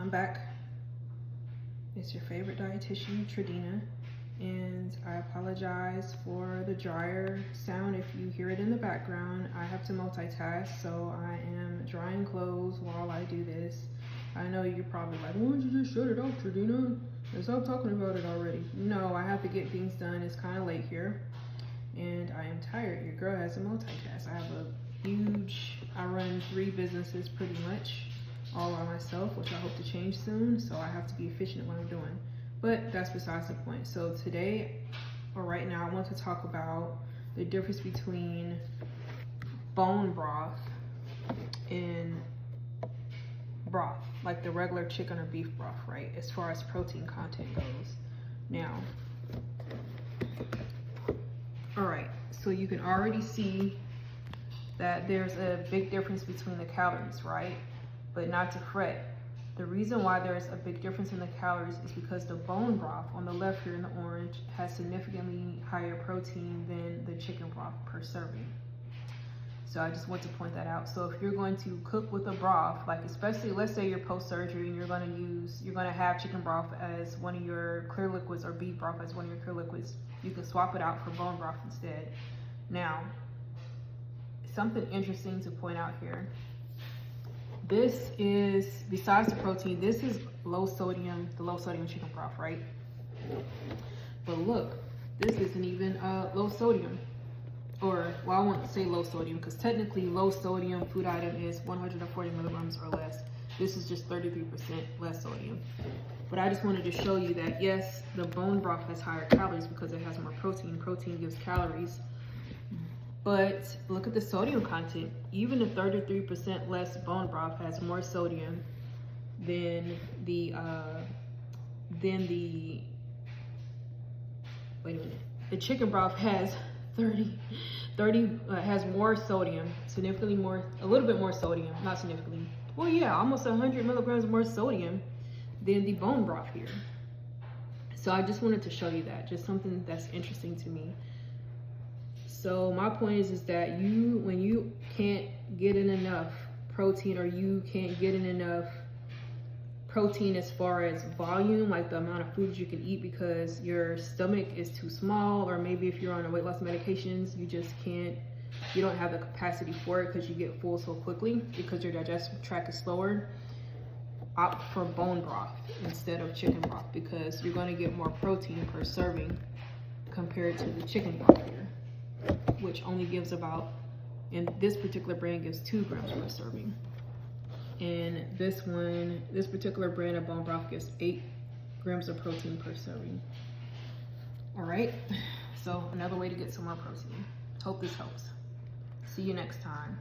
I'm back. It's your favorite dietitian, Tradena, and I apologize for the dryer sound if you hear it in the background. I have to multitask, so I am drying clothes while I do this. I know you're probably like, why don't you just shut it off, Tradena? And stop talking about it already. No, I have to get things done. It's kind of late here, and I am tired. Your girl has to multitask. I have I run 3 businesses pretty much all by myself, which I hope to change soon, so I have to be efficient at what I'm doing. But that's besides the point. So today, or right now, I want to talk about the difference between bone broth and broth, like the regular chicken or beef broth, right? As far as protein content goes. Now, all right, so you can already see that there's a big difference between the calories, right? But not to fret. The reason why there's a big difference in the calories is because the bone broth on the left here in the orange has significantly higher protein than the chicken broth per serving. So I just want to point that out. So if you're going to cook with a broth, like especially let's say you're post-surgery and you're gonna have chicken broth as one of your clear liquids or beef broth as one of your clear liquids, you can swap it out for bone broth instead. Now, something interesting to point out here. This is, besides the protein, this is the low sodium chicken broth, right? But look, this isn't even low sodium. Or, well, I won't say low sodium because technically low sodium food item is 140 milligrams or less. This is just 33% less sodium. But I just wanted to show you that yes, the bone broth has higher calories because it has more protein. Protein gives calories. But look at the sodium content. Even the 33% less bone broth has more sodium than the chicken broth has has more sodium, significantly more, a little bit more sodium, not significantly. Well, yeah, almost 100 milligrams more sodium than the bone broth here. So I just wanted to show you that, just something that's interesting to me. So my point is that when you can't get in enough protein, or you can't get in enough protein as far as volume, like the amount of foods you can eat because your stomach is too small, or maybe if you're on a weight loss medications, you don't have the capacity for it because you get full so quickly because your digestive tract is slower, opt for bone broth instead of chicken broth because you're going to get more protein per serving compared to the chicken broth here, which only gives about, in this particular brand, gives 2 grams per serving. And this particular brand of bone broth gives 8 grams of protein per serving. All right, so another way to get some more protein. Hope this helps. See you next time.